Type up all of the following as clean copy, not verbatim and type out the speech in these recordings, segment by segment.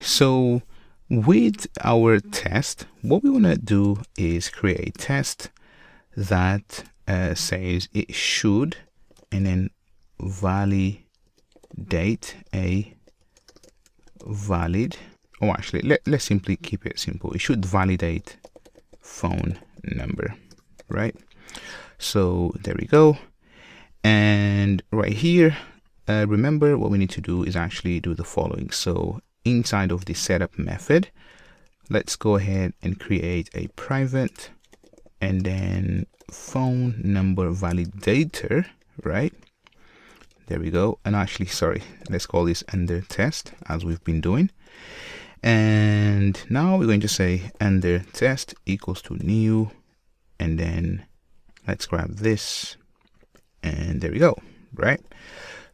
So with our test, what we want to do is create a test that says it should, and then validate a valid, or actually let's simply keep it simple. It should validate phone number, right? So there we go. And right here, remember what we need to do is actually do the following. So inside of the setup method, let's go ahead and create a private and then phone number validator, right? There we go. And actually, sorry, let's call this under test as we've been doing. And now we're going to say under test equals to new, and then let's grab this, and there we go, right?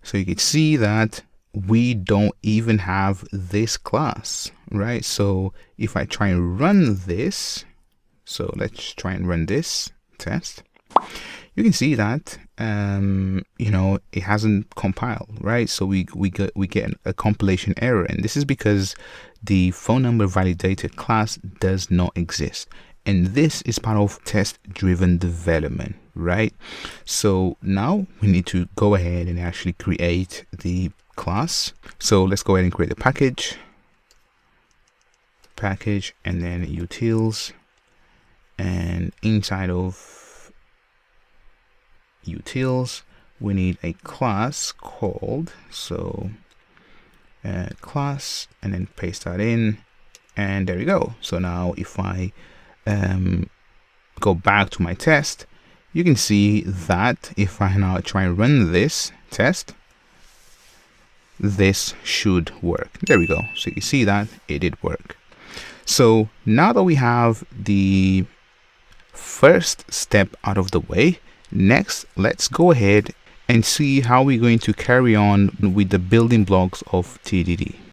So you can see that we don't even have this class, right? So if I try and run this, so let's try and run this test, you can see that you know, it hasn't compiled, right? So we get a compilation error, and this is because the phone number validator class does not exist. And this is part of test driven development, right? So now we need to go ahead and actually create the class. So let's go ahead and create a package, and then utils, and inside of utils we need a class called, so class, and then paste that in, and there we go. So now if I go back to my test, you can see that if I now try and run this test, this should work. There we go. So you see that it did work. So now that we have the first step out of the way, next let's go ahead and see how we're going to carry on with the building blocks of TDD.